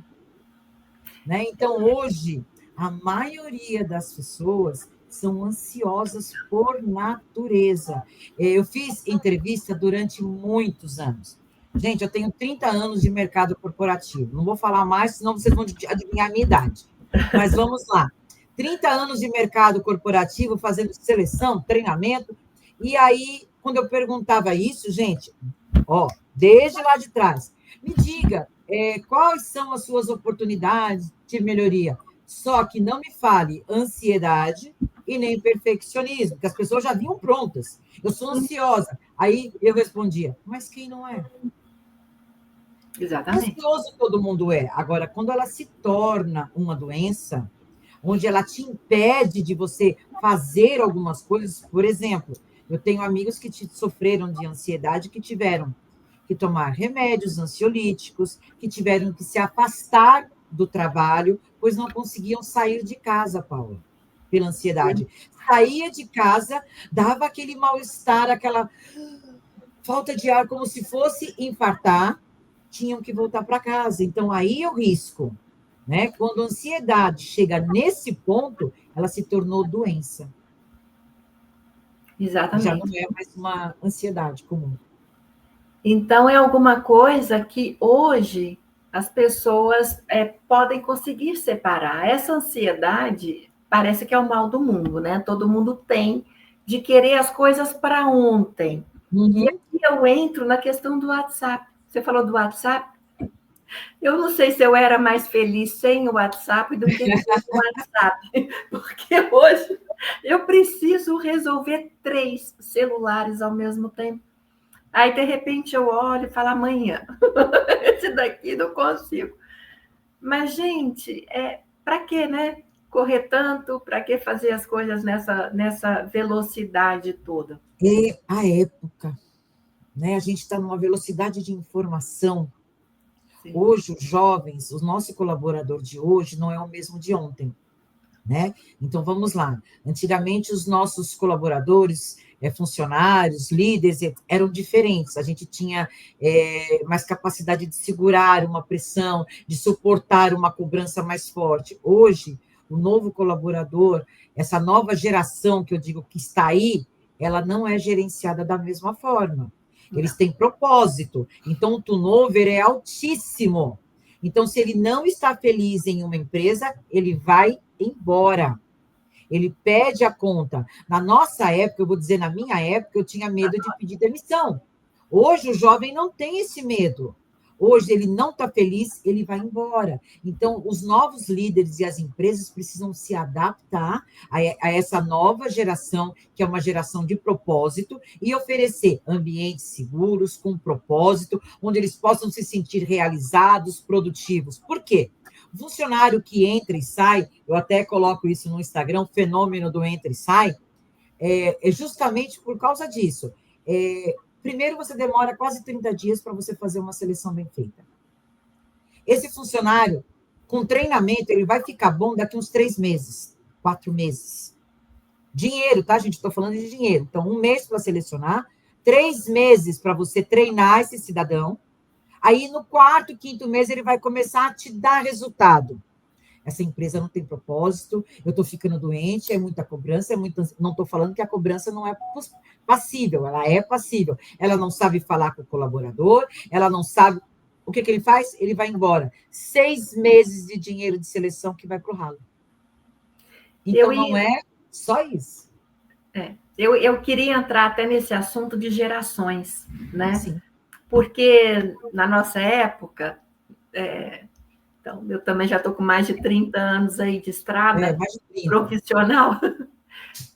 Né? Então, hoje, a maioria das pessoas são ansiosas por natureza. Eu fiz entrevista durante muitos anos. Gente, eu tenho 30 anos de mercado corporativo. Não vou falar mais, senão vocês vão adivinhar a minha idade. Mas vamos lá. 30 anos de mercado corporativo, fazendo seleção, treinamento. E aí, quando eu perguntava isso, gente, desde lá de trás, me diga, quais são as suas oportunidades de melhoria? Só que não me fale ansiedade e nem perfeccionismo, porque as pessoas já vinham prontas. Eu sou ansiosa. Aí eu respondia, mas quem não é? Exatamente. Ansioso todo mundo é. Agora, quando ela se torna uma doença, onde ela te impede de você fazer algumas coisas, por exemplo, eu tenho amigos que sofreram de ansiedade, que tiveram que tomar remédios ansiolíticos, que tiveram que se afastar do trabalho, pois não conseguiam sair de casa, Paula, pela ansiedade. Saía de casa, dava aquele mal-estar, aquela falta de ar, como se fosse infartar, tinham que voltar para casa. Então, aí é o risco. Né? Quando a ansiedade chega nesse ponto, ela se tornou doença. Exatamente. Já não é mais uma ansiedade comum. Então, é alguma coisa que hoje as pessoas podem conseguir separar. Essa ansiedade parece que é o mal do mundo, né? Todo mundo tem de querer as coisas para ontem. E Uhum. aqui eu entro na questão do WhatsApp. Você falou do WhatsApp? Eu não sei se eu era mais feliz sem o WhatsApp do que com o WhatsApp, porque hoje eu preciso resolver 3 celulares ao mesmo tempo. Aí, de repente, eu olho e falo, amanhã, esse daqui não consigo. Mas, gente, para que, né? Correr tanto, para que fazer as coisas nessa velocidade toda? É a época, né? A gente está numa velocidade de informação. Sim. Hoje, os jovens, o nosso colaborador de hoje não é o mesmo de ontem, né? Então, vamos lá. Antigamente, os nossos colaboradores, funcionários, líderes, eram diferentes. A gente tinha mais capacidade de segurar uma pressão, de suportar uma cobrança mais forte. Hoje, o novo colaborador, essa nova geração que eu digo que está aí, ela não é gerenciada da mesma forma. Eles Não. têm propósito. Então, o turnover é altíssimo. Então, se ele não está feliz em uma empresa, ele vai embora. Ele pede a conta. Na nossa época, eu vou dizer, na minha época, eu tinha medo de pedir demissão. Hoje, o jovem não tem esse medo. Hoje, ele não está feliz, ele vai embora. Então, os novos líderes e as empresas precisam se adaptar a essa nova geração, que é uma geração de propósito, e oferecer ambientes seguros, com propósito, onde eles possam se sentir realizados, produtivos. Por quê? O funcionário que entra e sai, eu até coloco isso no Instagram, o fenômeno do entra e sai, é justamente por causa disso. Primeiro, você demora quase 30 dias para você fazer uma seleção bem feita. Esse funcionário, com treinamento, ele vai ficar bom daqui uns 3 meses, 4 meses. Dinheiro, tá, gente? Estou falando de dinheiro. Então, 1 mês para selecionar, 3 meses para você treinar esse cidadão. Aí, no 4º, 5º mês, ele vai começar a te dar resultado. Essa empresa não tem propósito, eu estou ficando doente, é muita cobrança, não estou falando que a cobrança não é passível, ela é passível. Ela não sabe falar com o colaborador, ela não sabe. O que ele faz? Ele vai embora. 6 meses de dinheiro de seleção que vai para o ralo. Eu, Então, não é só isso. eu queria entrar até nesse assunto de gerações, né? Sim. Porque na nossa época, então, eu também já estou com mais de 30 anos aí de estrada Mais de 30. profissional,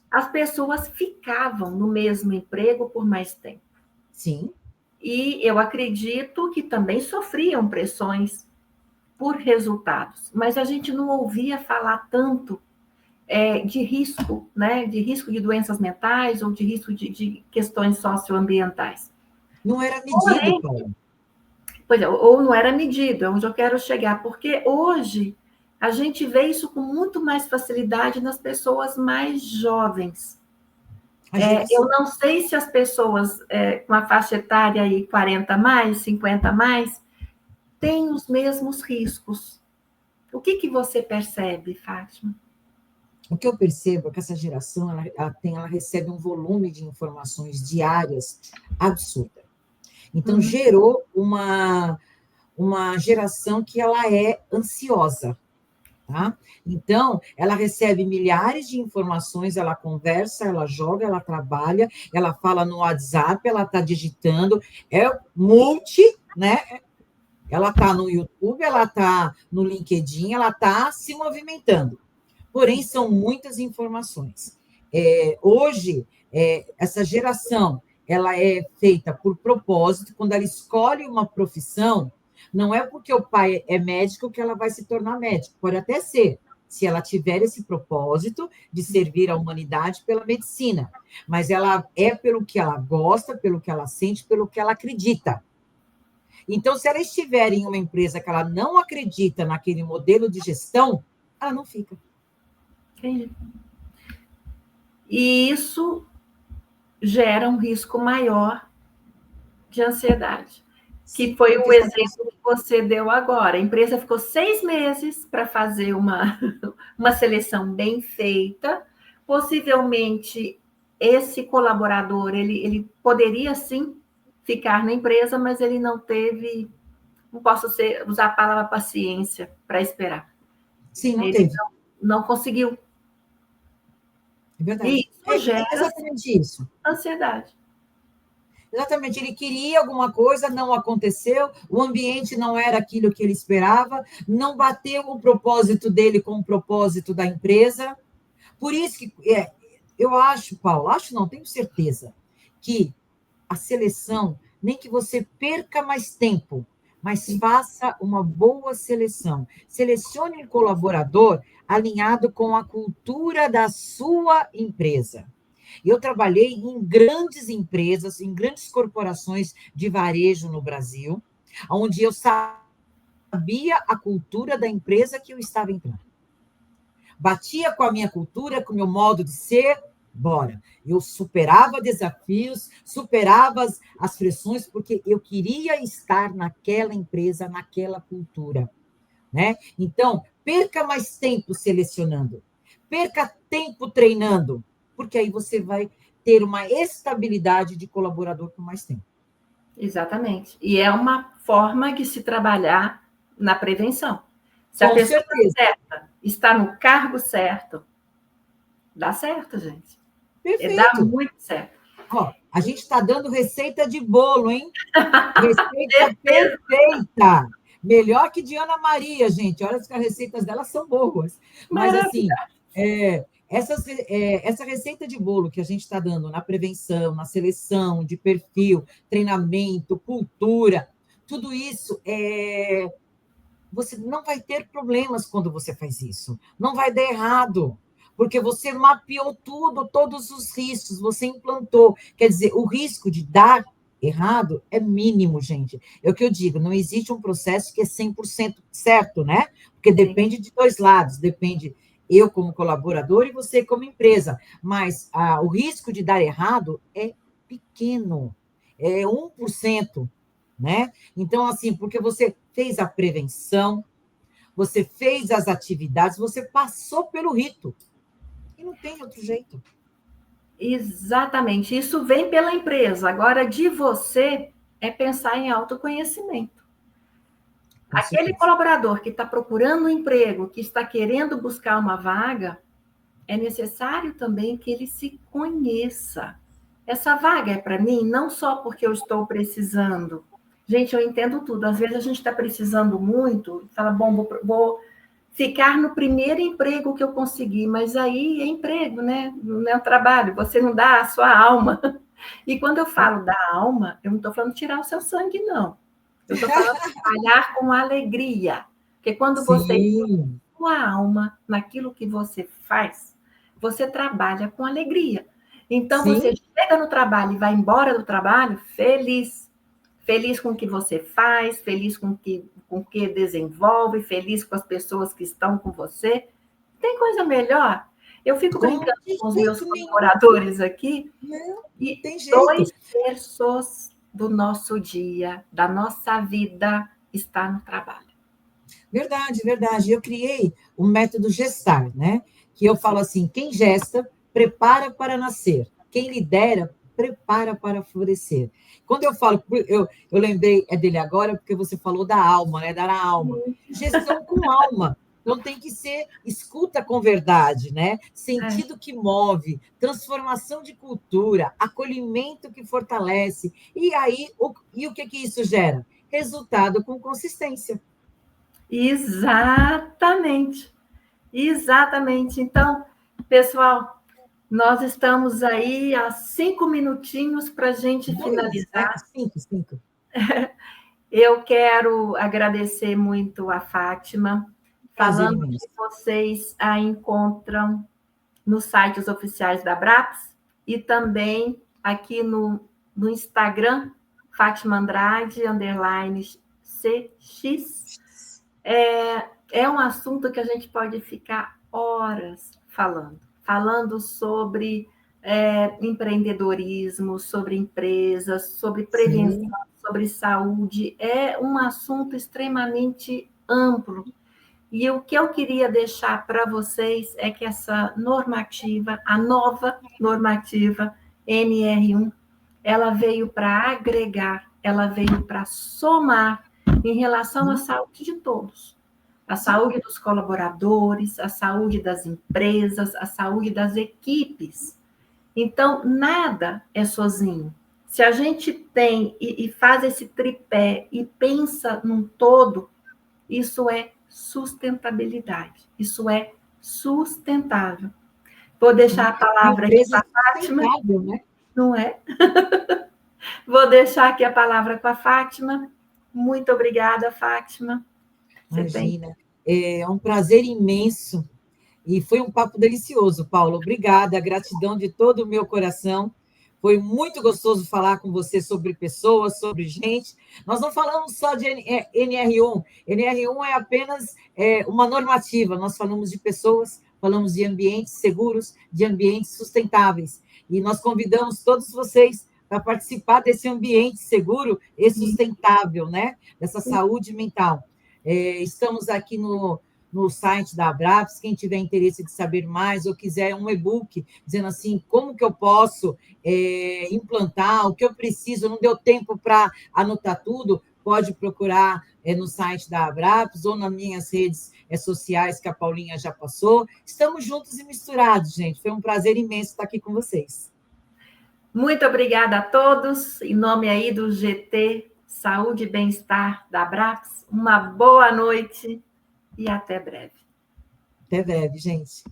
as pessoas ficavam no mesmo emprego por mais tempo. Sim. E eu acredito que também sofriam pressões por resultados, mas a gente não ouvia falar tanto de risco, né? De risco de doenças mentais ou de risco de questões socioambientais. Não era medido, Porém, Paulo. pois é, ou não era medido, é onde eu quero chegar, porque hoje a gente vê isso com muito mais facilidade nas pessoas mais jovens. A Eu geração. não sei se as pessoas com a faixa etária aí 40 mais, 50 mais, têm os mesmos riscos. O que você percebe, Fátima? O que eu percebo é que essa geração ela recebe um volume de informações diárias absurda. Então, gerou uma geração que ela é ansiosa. Tá? Então, ela recebe milhares de informações, ela conversa, ela joga, ela trabalha, ela fala no WhatsApp, ela está digitando, é né? Ela está no YouTube, ela está no LinkedIn, ela está se movimentando. Porém, são muitas informações. Hoje, essa geração ela é feita por propósito, quando ela escolhe uma profissão, não é porque o pai é médico que ela vai se tornar médico, pode até ser, se ela tiver esse propósito de servir a humanidade pela medicina, mas ela é pelo que ela gosta, pelo que ela sente, pelo que ela acredita. Então, se ela estiver em uma empresa que ela não acredita naquele modelo de gestão, ela não fica. Entendi. E isso gera um risco maior de ansiedade, que Sim, foi porque o está exemplo que você deu agora. A empresa ficou 6 meses para fazer uma seleção bem feita. Possivelmente, esse colaborador, ele poderia, sim, ficar na empresa, mas ele não teve, não posso usar a palavra paciência para esperar. Sim, não Ele teve. não conseguiu. É verdade. E isso gera exatamente isso. ansiedade. Exatamente, ele queria alguma coisa, não aconteceu, o ambiente não era aquilo que ele esperava, não bateu o propósito dele com o propósito da empresa. Por isso que eu acho, Paulo, acho não, tenho certeza, que a seleção, nem que você perca mais tempo, mas faça uma boa seleção. Selecione um colaborador alinhado com a cultura da sua empresa. Eu trabalhei em grandes empresas, em grandes corporações de varejo no Brasil, onde eu sabia a cultura da empresa que eu estava entrando. Batia com a minha cultura, com o meu modo de ser, bora. Eu superava desafios, superava as pressões, porque eu queria estar naquela empresa, naquela cultura. Né? Então, perca mais tempo selecionando, perca tempo treinando, porque aí você vai ter uma estabilidade de colaborador por mais tempo. Exatamente. E é uma forma de se trabalhar na prevenção. Se a Com pessoa certeza. certa está no cargo certo, dá certo, gente. Dá Perfeito. muito certo. Ó, a gente está dando receita de bolo, hein? Receita perfeita. Melhor que de Ana Maria, gente. Olha que as receitas dela são boas. Mas, assim, essa receita de bolo que a gente está dando na prevenção, na seleção de perfil, treinamento, cultura, tudo isso você não vai ter problemas quando você faz isso. Não vai dar errado, porque você mapeou tudo, todos os riscos, você implantou. Quer dizer, o risco de dar errado é mínimo, gente. É o que eu digo, não existe um processo que é 100% certo, né? Porque depende de dois lados, depende eu como colaborador e você como empresa. Mas o risco de dar errado é pequeno, é 1%. Né? Então, assim, porque você fez a prevenção, você fez as atividades, você passou pelo rito. E não tem outro jeito. Exatamente. Isso vem pela empresa. Agora, de você, é pensar em autoconhecimento. Com Aquele certeza. colaborador que está procurando um emprego, que está querendo buscar uma vaga, é necessário também que ele se conheça. Essa vaga é para mim, não só porque eu estou precisando. Gente, eu entendo tudo. Às vezes a gente está precisando muito, fala, bom, vou ficar no primeiro emprego que eu conseguir, mas aí é emprego, né? Não é um trabalho, você não dá a sua alma. E quando eu falo da alma, eu não estou falando tirar o seu sangue, não. Eu estou falando trabalhar com alegria. Porque quando você Sim. põe a alma naquilo que você faz, você trabalha com alegria. Então, você Sim. chega no trabalho e vai embora do trabalho feliz. Feliz com o que você faz, feliz com o que desenvolve, feliz com as pessoas que estão com você. Tem coisa melhor? Eu fico Com brincando com os meus jeito nenhum. colaboradores aqui, Não e tem jeito. 2/3 do nosso dia, da nossa vida, está no trabalho. Verdade, verdade. Eu criei o método gestar, né? Que eu falo assim: quem gesta, prepara para nascer. Quem lidera, prepara para florescer. Quando eu falo, eu lembrei dele agora, porque você falou da alma, né? Dar a alma. Gestão com alma. Então tem que ser escuta com verdade, né? Sentido que move, transformação de cultura, acolhimento que fortalece. E aí, o que isso gera? Resultado com consistência. Exatamente, exatamente. Então, pessoal, nós estamos aí a 5 minutinhos para a gente Dois, né? finalizar. Cinco. Eu quero agradecer muito a Fátima, Prazer falando imenso. que vocês a encontram nos sites oficiais da Abraps e também aqui no Instagram, Fátima Andrade, _CX. É um assunto que a gente pode ficar horas falando sobre empreendedorismo, sobre empresas, sobre prevenção, Sim. sobre saúde. É um assunto extremamente amplo. E o que eu queria deixar para vocês é que essa normativa, a nova normativa NR1, ela veio para agregar, ela veio para somar em relação à saúde de todos. a saúde dos colaboradores, a saúde das empresas, a saúde das equipes. Então, nada é sozinho. Se a gente tem e faz esse tripé e pensa num todo, isso é sustentabilidade, isso é sustentável. Vou deixar a palavra aqui para a Fátima. Né? Não é? Vou deixar aqui a palavra com a Fátima. Muito obrigada, Fátima. Imagina, é um prazer imenso e foi um papo delicioso, Paulo. Obrigada, gratidão de todo o meu coração. Foi muito gostoso falar com você sobre pessoas, sobre gente. Nós não falamos só de NR1. NR1 é apenas uma normativa. Nós falamos de pessoas, falamos de ambientes seguros, de ambientes sustentáveis. E nós convidamos todos vocês para participar desse ambiente seguro e sustentável, né? Dessa saúde mental. Estamos aqui no site da Abraps, quem tiver interesse de saber mais ou quiser um e-book dizendo assim, como que eu posso implantar, o que eu preciso, não deu tempo para anotar tudo, pode procurar no site da Abraps ou nas minhas redes sociais que a Paulinha já passou. Estamos juntos e misturados, gente. Foi um prazer imenso estar aqui com vocês. Muito obrigada a todos, em nome aí do GT Saúde e Bem-Estar da Abraps. Uma boa noite e até breve. Até breve, gente.